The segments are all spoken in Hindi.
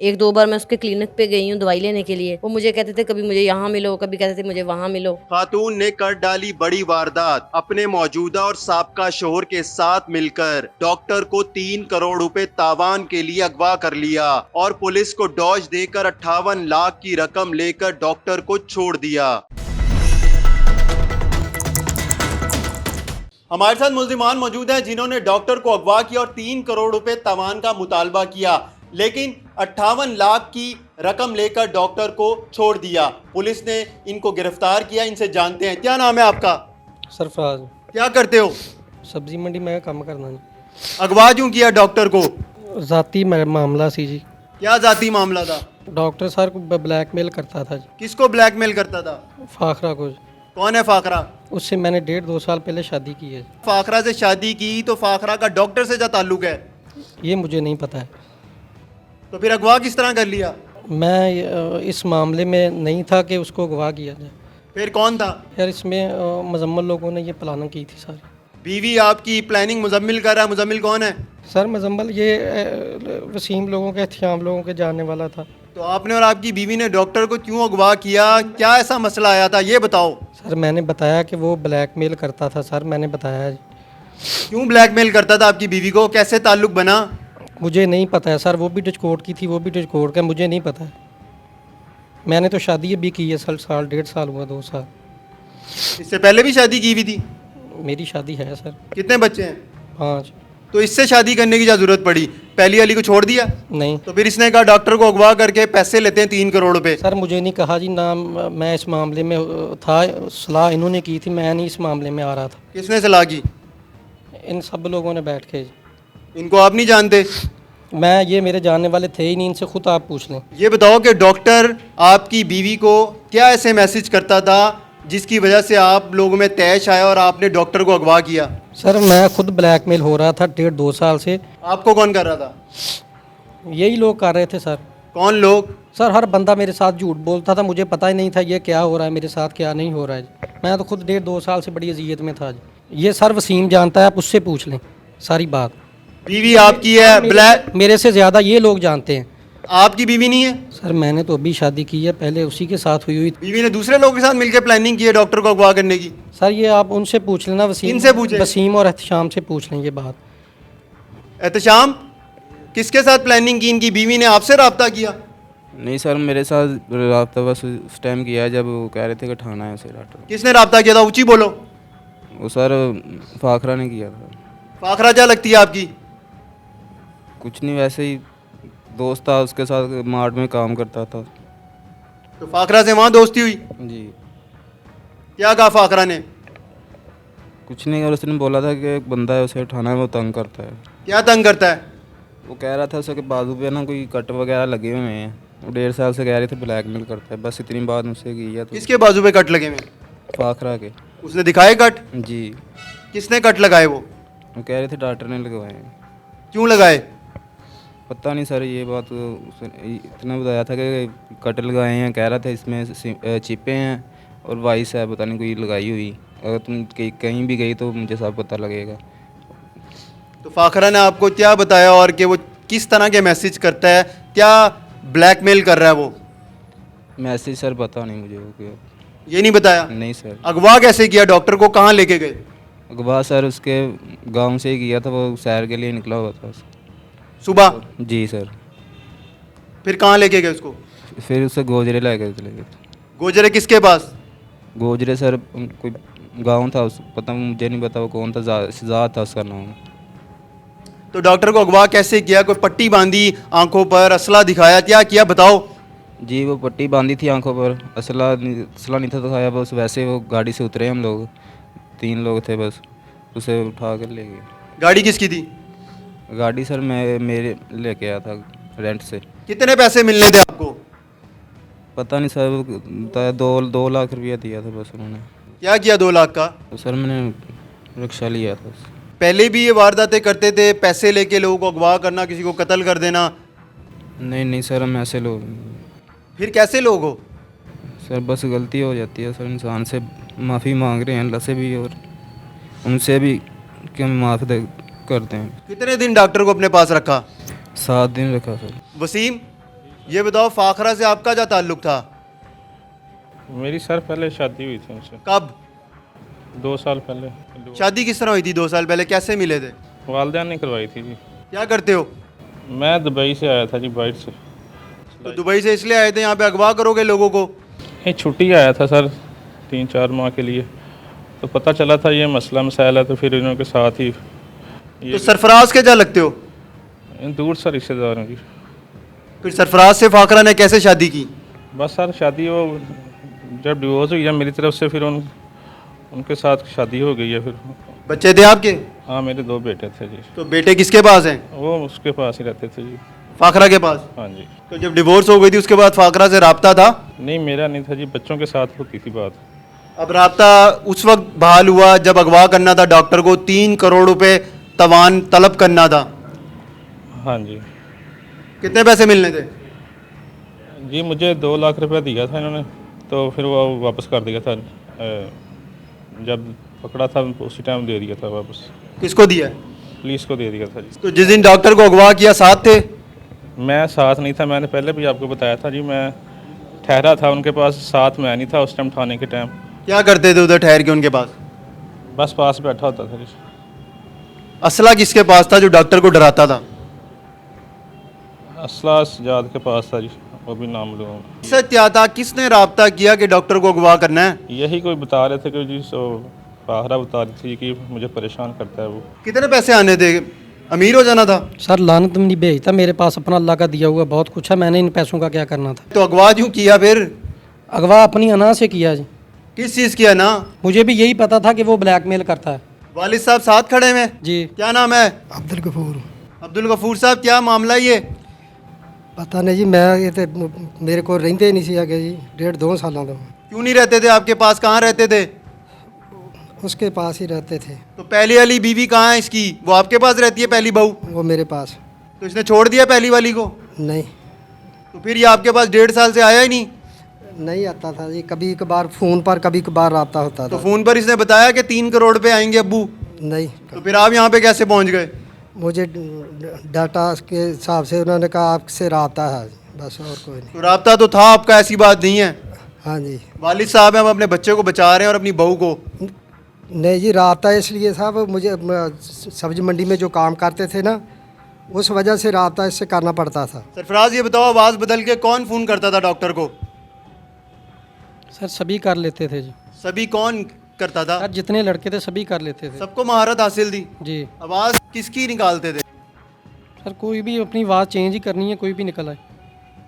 1-2 बार मैं उसके क्लिनिक पे गई हूँ दवाई लेने के लिए। वो मुझे कहते थे कभी मुझे यहाँ मिलो, कभी कहते थे मुझे वहाँ मिलो। खातून ने कर डाली बड़ी वारदात। अपने मौजूदा और साबका शोहर के साथ मिलकर डॉक्टर को 3 करोड़ रुपए तावान के लिए अगवा कर लिया और पुलिस को डॉज देकर 58 लाख की रकम लेकर डॉक्टर को छोड़ दिया। हमारे साथ मुल्जिमान मौजूद हैं जिन्होंने डॉक्टर को अगवा किया और 3 करोड़ रुपए तावान का मुतालबा किया, लेकिन 58 लाख की रकम लेकर डॉक्टर को छोड़ दिया। पुलिस ने इनको गिरफ्तार किया। इनसे जानते हैं, क्या नाम है आपका? सरफराज। क्या करते हो? सब्जी मंडी में काम करना जी। अगवा क्यों किया डॉक्टर को? ज़ाती मामला सी जी। क्या जाती मामला था? डॉक्टर सर को ब्लैकमेल करता था जी। किसको ब्लैकमेल करता था? फाखरा को। कौन है फाखरा? उससे मैंने 1.5-2 साल पहले शादी की है। फाखरा से शादी की तो फाखरा का डॉक्टर से क्या ताल्लुक है? ये मुझे नहीं पता है। तो फिर अगवा किस तरह कर लिया? मैं इस मामले में नहीं था कि उसको अगवा किया जाए। फिर कौन था? यार इसमें मुजम्मल लोगों ने ये प्लानिंग की थी सारी। बीवी आपकी प्लानिंग मुजम्मिल कर रहा है। मुजम्मिल कौन है? सर मुजम्मल ये वसीम लोगों के, एहतियाम लोगों के जानने वाला था। तो आपने और आपकी बीवी ने डॉक्टर को क्यों अगवा किया? क्या ऐसा मसला आया था, ये बताओ। सर मैंने बताया कि वो ब्लैकमेल करता था। सर मैंने बताया जी। क्यों ब्लैकमेल करता था आपकी बीवी को? कैसे ताल्लुक बना? मुझे नहीं पता है सर। वो भी डिस्कोर्ट की थी, वो भी डिस्कोर्ट का, मुझे नहीं पता है। मैंने तो शादी भी की है। साल 1.5 साल हुआ, 2 साल। इससे पहले भी शादी की हुई थी? मेरी शादी है सर। कितने बच्चे हैं? 5। तो इससे शादी करने की क्या जरूरत पड़ी? पहली वाली को छोड़ दिया? नहीं तो फिर इसने कहा डॉक्टर को अगवा करके पैसे लेते हैं 3 करोड़ रुपए। सर मुझे नहीं कहा जी ना। मैं इस मामले में था, सलाह इन्होंने की थी, मैं नहीं इस मामले में आ रहा था। किसने सलाह की? इन सब लोगों ने बैठ के। इनको आप नहीं जानते? मैं, ये मेरे जानने वाले थे ही नहीं, इनसे खुद आप पूछ लें। ये बताओ कि डॉक्टर आपकी बीवी को क्या ऐसे मैसेज करता था जिसकी वजह से आप लोगों में तैश आया और आपने डॉक्टर को अगवा किया? सर मैं खुद ब्लैकमेल हो रहा था 1.5-2 साल से। आपको कौन कर रहा था? यही लोग कर रहे थे सर। कौन लोग? सर हर बंदा मेरे साथ झूठ बोलता था। मुझे पता ही नहीं था ये क्या हो रहा है मेरे साथ, क्या नहीं हो रहा है जी। मैं तो खुद 1.5-2 साल से बड़ी अजियत में था जी। ये सर वसीम जानता है, आप उससे पूछ लें सारी बात। बीवी आपकी है ब्लैक? मेरे से ज़्यादा ये लोग जानते हैं। आपकी बीवी नहीं है? सर मैंने तो अभी शादी की है, पहले उसी के साथ हुई। बीवी ने दूसरे लोगों के साथ मिलकर प्लानिंग की है डॉक्टर को अगवा करने की? सर ये आप उनसे पूछ लेना, वसीम। इनसे पूछें? वसीम और एहतशाम से पूछ लें ये बात। एहतशाम, किसके साथ प्लानिंग की? इनकी बीवी ने आपसे रब्ता किया? नहीं सर, मेरे साथ रब्ता बस उस टाइम किया है जब वो कह रहे थे कि ठाना है उसे डॉक्टर। किसने रब्ता किया था? ऊंची बोलो। वो सर फाखरा ने किया था। फाखरा क्या लगती है आपकी? कुछ नहीं, वैसे ही दोस्त था, उसके साथ मार्ट में काम करता था। तो फाखरा से वहाँ दोस्ती हुई? जी। क्या कहा फाखरा ने? कुछ नहीं, और उसने बोला था कि एक बंदा है उसे उठाना है, वो तंग करता है। क्या तंग करता है? वो कह रहा था उसके बाजू पे ना कोई कट वगैरह लगे हुए हैं। वो 1.5 साल से कह रहे थे ब्लैकमेल करता है, बस इतनी बात मुझसे की है। तो किसके बाजू पे कट लगे हुए? फाखरा के। उसने दिखाए कट? जी। किसने कट लगाए वो? वो कह रहे थे डॉक्टर ने लगवाए हैं। क्यों लगाए? पता नहीं सर, ये बात इतना बताया था कि कट लगाए हैं, कह रहा था इसमें चिपे हैं और वाइस है, पता नहीं कोई लगाई हुई। अगर तुम कहीं भी गई तो मुझे सब पता लगेगा। तो फाखरा ने आपको क्या बताया और कि वो किस तरह के मैसेज करता है, क्या ब्लैकमेल कर रहा है वो? मैसेज सर पता नहीं मुझे वो क्या। ये नहीं बताया? नहीं सर। अगवा कैसे किया? डॉक्टर को कहाँ लेके गए? अगवा सर उसके गांव से ही किया था, वो सैर के लिए निकला हुआ था। सुबह? जी सर। फिर कहाँ लेके गए उसको? फिर उसे गोजरे लेकर चले गए। गोजरे किसके पास? गोजरे सर कोई गांव था, उस पता मुझे नहीं पता वो कौन था, शहजाद था उसका नाम। तो डॉक्टर को अगवा कैसे किया? कोई पट्टी बांधी आंखों पर, असला दिखाया, क्या किया बताओ? जी, वो पट्टी बांधी थी आंखों पर, असला नहीं था दिखाया, बस वैसे वो गाड़ी से उतरे हम लोग, 3 लोग थे बस, उसे उठा कर ले गए। गाड़ी किसकी थी? गाड़ी सर मैं मेरे लेके आया था रेंट से। कितने पैसे मिलने थे आपको? पता नहीं सर, बताया 2 लाख रुपया दिया था बस उन्होंने। क्या किया 2 लाख का? तो सर मैंने रिक्शा लिया था। पहले भी ये वारदातें करते थे, पैसे लेके लोगों को अगवा करना, किसी को कत्ल कर देना? नहीं सर, हम ऐसे लोग। फिर कैसे लोग हो? सर बस गलती हो जाती है सर, इंसान से माफ़ी मांग रहे हैं अल्लाह से भी और उनसे भी कि हम माफ़ करते हैं। कितने दिन डॉक्टर को अपने पास रखा? 7 दिन रखा सर। वसीम, ये बताओ फाखरा से आपका क्या ताल्लुक था? मेरी सर पहले शादी हुई थी उनसे कब? 2 साल पहले। शादी किस तरह हुई थी 2 साल पहले? कैसे मिले थे? वालदेन ने करवाई थी जी। क्या करते हो? मैं दुबई से आया था जी, बाहर से। तो दुबई से इसलिए आए थे यहाँ पे अगवा करोगे लोगों को? ये छुट्टी आया था सर 3-4 माह के लिए, तो पता चला था ये मसला मसाइल है, तो फिर इन्हों के साथ ही तो सरफराज के क्या लगते हो? दूर से रिश्तेदार हैं जी। फिर सरफराज से फाखरा ने कैसे शादी की? बस सर शादी वो जब डिवोर्स हुई है मेरी तरफ से, फिर उनके साथ शादी हो गई है फिर। बच्चे थे आपके? हाँ मेरे 2 बेटे थे जी। तो बेटे किसके पास हैं? वो उसके पास ही रहते थे जी। फाखरा के पास? हाँ जी। तो जब डिवोर्स हो गई थी उसके बाद फाखरा से राब्ता था? नहीं मेरा नहीं था जी, बच्चों के साथ होती थी बात। अब राब्ता उस वक्त बहाल हुआ जब अगवा करना था डॉक्टर को, 3 करोड़ रुपए तवान तलब करना था। हाँ जी। कितने पैसे मिलने थे? जी मुझे 2 लाख रुपए दिया था इन्होंने, तो फिर वो वापस कर दिया था। जब पकड़ा था उसी टाइम दे दिया था वापस, किसको दिया? पुलिस को दे दिया था जी। तो जिस दिन डॉक्टर को अगवा किया साथ थे? मैं साथ नहीं था, मैंने पहले भी आपको बताया था जी। मैं ठहरा था उनके पास, साथ में नहीं था उस टाइम थाने के टाइम। क्या करते थे उधर ठहर के उनके पास? बस पास बैठा होता था जी। असला किसके पास था जो डॉक्टर को डराता था? असला सजाद के पास था जी, वो भी नाम लो। सच क्या था? किसने राब्ता किया कि डॉक्टर को अगवा करना है? यही कोई बता रहे थे कि जी फाखरा बता रही थी कि मुझे परेशान करता है वो। कितने पैसे आने थे? अमीर हो जाना था? सर लानत नहीं भेजता, मेरे पास अपना अल्लाह का दिया हुआ बहुत कुछ है, मैंने इन पैसों का क्या करना था। तो अगवा क्यों किया फिर? अगवा अपनी अना से किया जी। किस चीज़ किया ना? मुझे भी यही पता था कि वो ब्लैकमेल करता है वालिद साहब साथ खड़े हैं जी। क्या नाम है? अब्दुल गफूर। अब्दुल गफूर साहब, क्या मामला ये? पता नहीं जी, मैं ये तो मेरे को रहंदे ही नहीं सी आगे जी 1.5-2 सालों तो क्यों नहीं रहते थे आपके पास? कहाँ रहते थे? उसके पास ही रहते थे। तो पहली वाली बीवी कहाँ है इसकी? वो आपके पास रहती है पहली बहू? वो मेरे पास तो इसने छोड़ दिया पहली वाली को? नहीं तो फिर ये आपके पास 1.5 साल से आया ही नहीं? नहीं आता था जी, कभी कभार फ़ोन पर कभी कभार रब्ता होता तो था। फोन पर इसने बताया कि 3 करोड़ रुपए आएंगे अब्बू? नहीं, तो फिर आप यहाँ पे कैसे पहुँच गए? मुझे डाटा के हिसाब से उन्होंने कहा आपसे रब्ता है, बस और कोई नहीं। तो राब्ता तो था आपका, ऐसी बात नहीं है। हाँ जी। वालिद साहब हैं, हम अपने बच्चे को बचा रहे हैं और अपनी बहू को। नहीं जी, रब्ता इसलिए साहब मुझे सब्जी मंडी में जो काम करते थे ना, उस वजह से रब्ता इससे करना पड़ता था। सरफराज ये बताओ, आवाज़ बदल के कौन फ़ोन करता था डॉक्टर को? सर सभी कर लेते थे जी। सभी कौन करता था? सर जितने लड़के थे सभी कर लेते थे सबको महारत हासिल थी? जी। आवाज़ किसकी निकालते थे? सर कोई भी अपनी आवाज़ चेंज ही करनी है, कोई भी निकल आए।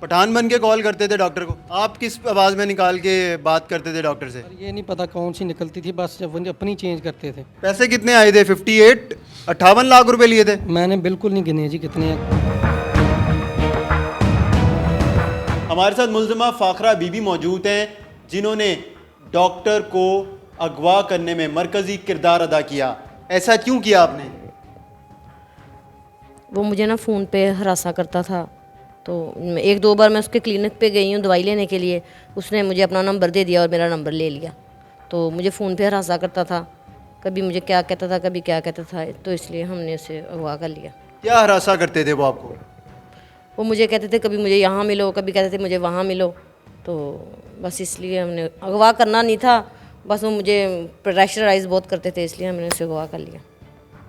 पठान बन के कॉल करते थे डॉक्टर को? आप किस आवाज़ में निकाल के बात करते थे डॉक्टर से? सर ये नहीं पता कौन सी निकलती थी, बस जब वो अपनी चेंज करते थे। पैसे कितने आए थे? 58 लाख रुपए लिए थे? मैंने बिल्कुल नहीं गिने जी कितने हैं। हमारे साथ मुलजिमा फाखरा बीबी मौजूद हैं जिन्होंने डॉक्टर को अगवा करने में मरकज़ी किरदार अदा किया। ऐसा क्यों किया आपने? वो मुझे ना फ़ोन पे हरासा करता था, तो 1-2 बार मैं उसके क्लिनिक पे गई हूँ दवाई लेने के लिए, उसने मुझे अपना नंबर दे दिया और मेरा नंबर ले लिया। तो मुझे फ़ोन पे हरासा करता था, कभी मुझे क्या कहता था कभी क्या कहता था, तो इसलिए हमने उसे अगवा कर लिया। क्या हरासा करते थे वो आपको? वो मुझे कहते थे कभी मुझे यहाँ मिलो, कभी कहते थे मुझे वहाँ मिलो, तो बस इसलिए हमने अगवा करना नहीं था, बस वो मुझे प्रेशराइज बहुत करते थे, इसलिए हमने उसे अगवा कर लिया।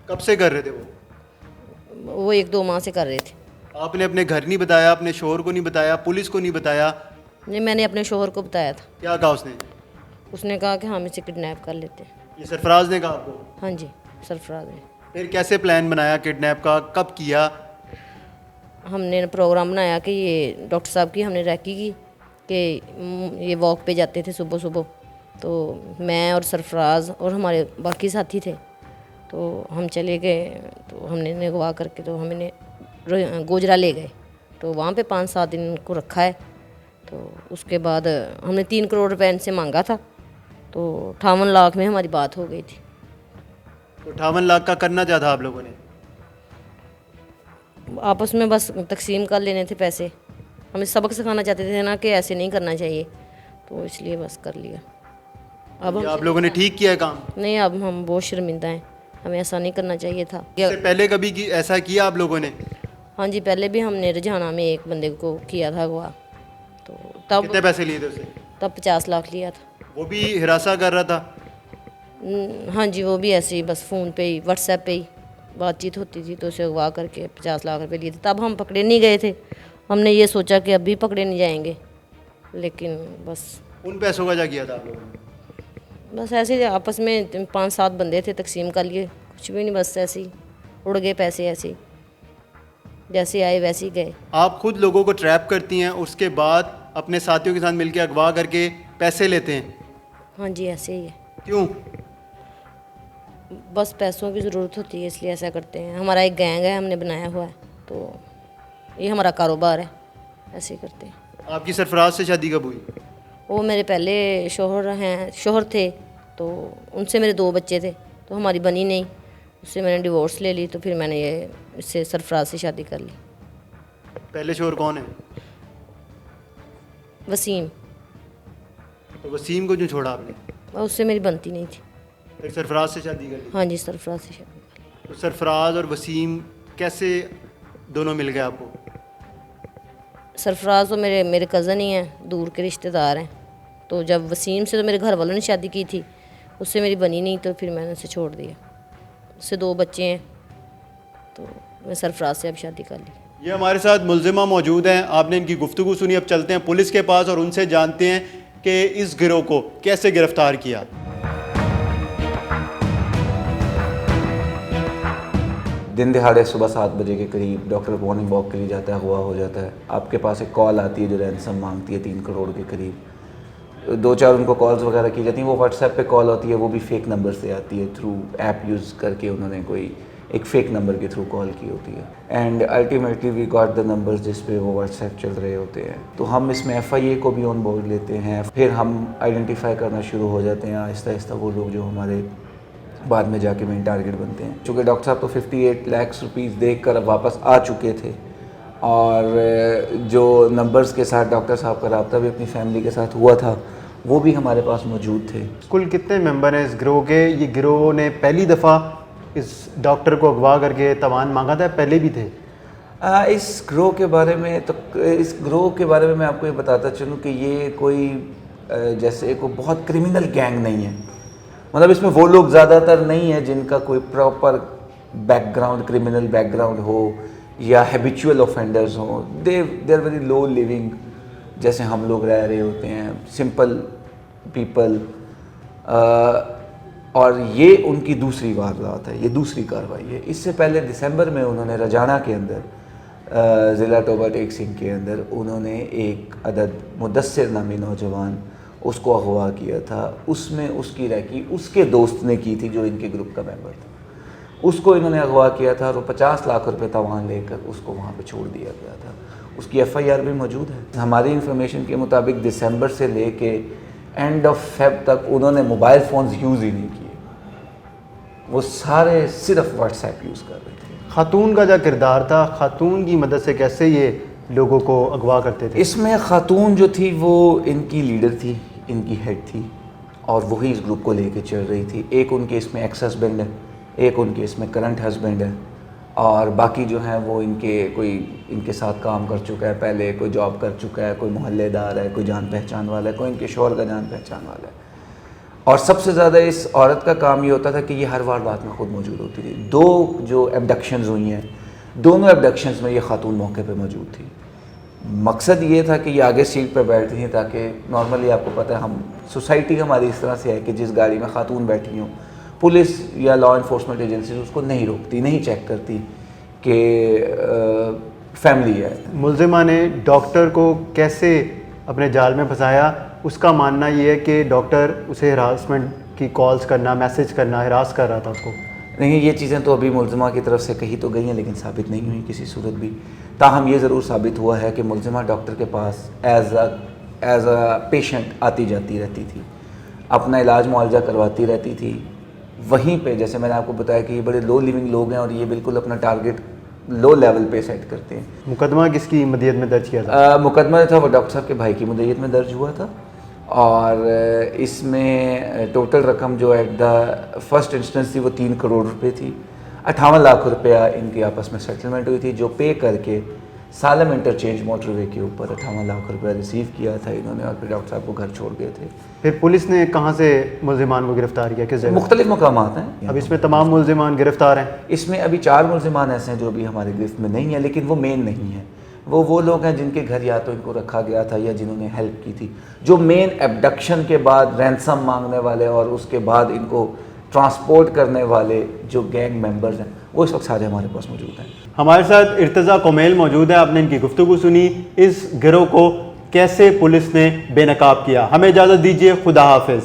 कब से कर रहे थे वो 1-2 माह से कर रहे थे। आपने अपने घर नहीं बताया, अपने शोहर को नहीं बताया, पुलिस को नहीं बताया? नहीं, मैंने अपने शोहर को बताया था। क्या कहा उसने? उसने कहा कि हम इसे किडनैप कर लेते हैं। ये सरफराज ने कहा आपको? हाँ जी, सरफराज ने। फिर कैसे प्लान बनाया किडनैप का? कब किया? हमने प्रोग्राम बनाया कि ये डॉक्टर साहब की हमने रैकी की कि ये वॉक पे जाते थे सुबह सुबह, तो मैं और सरफराज और हमारे बाकी साथी थे, तो हम चले गए, तो हमने अगवा करके तो हमने गोजरा ले गए, तो वहाँ पे 5-7 दिन को रखा है। तो उसके बाद हमने 3 करोड़ रुपए इनसे मांगा था, तो 58 लाख में हमारी बात हो गई थी। तो 58 लाख का करना क्या था आप लोगों ने? आपस में बस तकसीम कर लेने थे पैसे। हमें सबक सिखाना चाहते थे ना कि ऐसे नहीं करना चाहिए, तो इसलिए बस कर लिया। अब ये आप लोगों ने ठीक किया है काम? नहीं, अब हम बहुत शर्मिंदा हैं, हमें ऐसा नहीं करना चाहिए था। इससे पहले कभी ऐसा किया आप लोगों ने? हाँ जी, पहले भी हमने रजाना में एक बंदे को किया था अगवा, तो कितने पैसे लिए थे उससे? तब 50 लाख लिया था। वो भी हिरासा कर रहा था? हाँ जी, वो भी ऐसे ही बस फ़ोन पे ही, व्हाट्सएप पे ही बातचीत होती थी, तो उसे अगवा करके 50 लाख रुपए लिए थे। तब हम पकड़े नहीं गए थे, हमने ये सोचा कि अभी पकड़े नहीं जाएंगे, लेकिन बस उन पैसों का क्या किया था आप लोगों ने? बस ऐसे ही आपस में 5-7 बंदे थे, तकसीम कर लिए, कुछ भी नहीं, बस ऐसे ही उड़ गए पैसे, ऐसे ही जैसे आए वैसे ही गए। आप खुद लोगों को ट्रैप करती हैं, उसके बाद अपने साथियों के साथ मिलकर अगवा करके पैसे लेते हैं, हाँ जी, ऐसे ही है, क्यों? बस पैसों की ज़रूरत होती है इसलिए ऐसा करते हैं। हमारा एक गैंग है, हमने बनाया हुआ है, तो ये हमारा कारोबार है, ऐसे ही करते हैं। आपकी सरफराज से शादी कब हुई? वो मेरे पहले शोहर थे, तो उनसे मेरे 2 बच्चे थे, तो हमारी बनी नहीं, उससे मैंने डिवोर्स ले ली, तो फिर मैंने ये इससे सरफराज से शादी कर ली। पहले शोहर कौन है? वसीम, तो वसीम को क्यों छोड़ा आपने? और उससे मेरी बनती नहीं थी। फिर सरफराज से शादी कर ली? हाँ जी, सरफराज से शादी कर ली। तो सरफराज और वसीम कैसे दोनों मिल गए आपको? सरफराज तो मेरे कज़न ही हैं, दूर के रिश्तेदार हैं, तो जब वसीम से तो मेरे घर वालों ने शादी की थी, उससे मेरी बनी नहीं, तो फिर मैंने उसे छोड़ दिया। उससे 2 बच्चे हैं, तो मैं सरफराज से अब शादी कर ली। ये हमारे साथ मुलजिमा मौजूद हैं, आपने इनकी गुफ्तगू सुनी। अब चलते हैं पुलिस के पास और उनसे जानते हैं कि इस गिरोह को कैसे गिरफ्तार किया। दिन दिहाड़े सुबह 7 बजे के करीब डॉक्टर मॉर्निंग वॉक के लिए जाता है, अगवा हो जाता है। आपके पास एक कॉल आती है जो रैंसम मांगती है 3 करोड़ के करीब। 2-4 उनको कॉल्स वगैरह की जाती हैं, वो व्हाट्सएप पे कॉल होती है, वो भी फेक नंबर से आती है, थ्रू ऐप यूज़ करके उन्होंने कोई एक फ़ेक नंबर के थ्रू कॉल की होती है। And ultimately we got the numbers जिस पे वो व्हाट्सएप चल रहे होते हैं। तो हम इसमें FIA को भी ऑन बोर्ड लेते हैं, फिर हम आइडेंटिफाई करना शुरू हो जाते हैं आहिस्ता आहिस्ता वो लोग जो हमारे बाद में जाके मेन टारगेट बनते हैं। चूँकि डॉक्टर साहब तो 58 लाख रुपीज़ देख कर वापस आ चुके थे, और जो नंबर्स के साथ डॉक्टर साहब का रब्ता भी अपनी फैमिली के साथ हुआ था वो भी हमारे पास मौजूद थे। कुल कितने मेंबर हैं इस गिरोह के? ये गिरोह ने पहली दफ़ा इस डॉक्टर को अगवा करके तवान मांगा था, पहले भी थे? इस ग्रोह के बारे में इस ग्रोह के बारे में मैं आपको ये बताता चलूँ कि ये कोई जैसे कोई बहुत क्रिमिनल गैंग नहीं है। मतलब इसमें वो लोग ज़्यादातर नहीं है जिनका कोई प्रॉपर बैकग्राउंड, क्रिमिनल बैकग्राउंड हो या हैबिचुअल ऑफेंडर्स हो। They are very low living, जैसे हम लोग रह रहे होते हैं, सिंपल पीपल। और ये उनकी दूसरी वारदात है, ये दूसरी कार्रवाई है। इससे पहले दिसंबर में उन्होंने रजाना के अंदर ज़िला टोबा टेक सिंह के अंदर उन्होंने एक अदद मुदस्सिर नामी नौजवान उसको अगवा किया था। उसमें उसकी रैकी उसके दोस्त ने की थी जो इनके ग्रुप का मेंबर था। उसको इन्होंने अगवा किया था और 50 लाख रुपए तवान लेकर उसको वहाँ पे छोड़ दिया गया था। उसकी FIR भी मौजूद है। हमारी इंफॉर्मेशन के मुताबिक दिसंबर से लेके एंड ऑफ फेब तक उन्होंने मोबाइल फ़ोन्स यूज़ ही नहीं किए, वो सारे सिर्फ व्हाट्सएप यूज़ कर रहे थे। खातून का क्या किरदार था? खातून की मदद से कैसे ये लोगों को अगवा करते थे? इसमें खातून जो थी वो इनकी लीडर थी, इनकी हेड थी, और वही इस ग्रुप को लेके चल रही थी। एक उनके इसमें एक्स हस्बैंड है, एक उनके इसमें करंट हस्बैंड है, और बाकी जो हैं वो इनके साथ काम कर चुका है, पहले कोई जॉब कर चुका है, कोई मोहल्लेदार है, कोई जान पहचान वाला है, कोई इनके शोहर का जान पहचान वाला है। और सबसे ज़्यादा इस औरत का काम ये होता था कि ये हर वारदात में खुद मौजूद होती थी। 2 जो एबडक्शंस हुई हैं, दोनों एबडक्शंस में ये खातून मौके पे मौजूद थी। मकसद ये था कि ये आगे सीट पे बैठती थी ताकि नॉर्मली आपको पता है हम सोसाइटी हमारी इस तरह से है कि जिस गाड़ी में खातून बैठी हों, पुलिस या लॉ इन्फोर्समेंट एजेंसीज उसको नहीं रोकती, नहीं चेक करती कि फैमिली है। मुलजिमा ने डॉक्टर को कैसे अपने जाल में फंसाया? उसका मानना ये है कि डॉक्टर उसे हरासमेंट की कॉल्स करना, मैसेज करना, हरास कर रहा था उसको। नहीं, ये चीज़ें तो अभी मुलजिमा की तरफ से कही तो गई हैं लेकिन साबित नहीं हुई किसी सूरत भी। ताहम ये ज़रूर साबित हुआ है कि मुलजिमा डॉक्टर के पास एज अ पेशेंट आती जाती रहती थी, अपना इलाज मुआवजा करवाती रहती थी। वहीं पे जैसे मैंने आपको बताया कि ये बड़े लो लिविंग लोग हैं और ये बिल्कुल अपना टारगेट लो लेवल पे सेट करते हैं। मुकदमा किसकी मदीयत में दर्ज किया था? मुकदमा जो था वो डॉक्टर साहब के भाई की मदीयत में दर्ज हुआ था, और इसमें टोटल रकम जो एट द फर्स्ट इंस्टेंस थी वो 3 करोड़ रुपए थी। 58 लाख रुपया इनकी आपस में सेटलमेंट हुई थी, जो पे करके सालम इंटरचेंज मोटरवे के ऊपर 58 लाख रुपया रिसीव किया था इन्होंने, और फिर डॉक्टर साहब को घर छोड़ गए थे। फिर पुलिस ने कहाँ से मुलजिमान को गिरफ्तार किया, किस जगह? मुख्तलिफ मकामात हैं। अब इसमें तमाम मुलजिमान गिरफ्तार हैं? इसमें अभी 4 मुलजिमान ऐसे हैं जो अभी हमारे गिरफ्त में नहीं है, लेकिन वो मेन नहीं है। वो लोग हैं जिनके घर या तो इनको रखा गया था या जिन्होंने हेल्प की थी। जो मेन एब्डक्शन के बाद रैंसम मांगने वाले और उसके बाद इनको ट्रांसपोर्ट करने वाले जो गैंग मेंबर्स हैं, वो इस वक्त सारे हमारे पास मौजूद हैं। हमारे साथ इर्तज़ा कोमेल मौजूद है, आपने इनकी गुफ्तगू सुनी, इस गिरोह को कैसे पुलिस ने बेनकाब किया। हमें इजाज़त दीजिए, खुदा हाफिज़।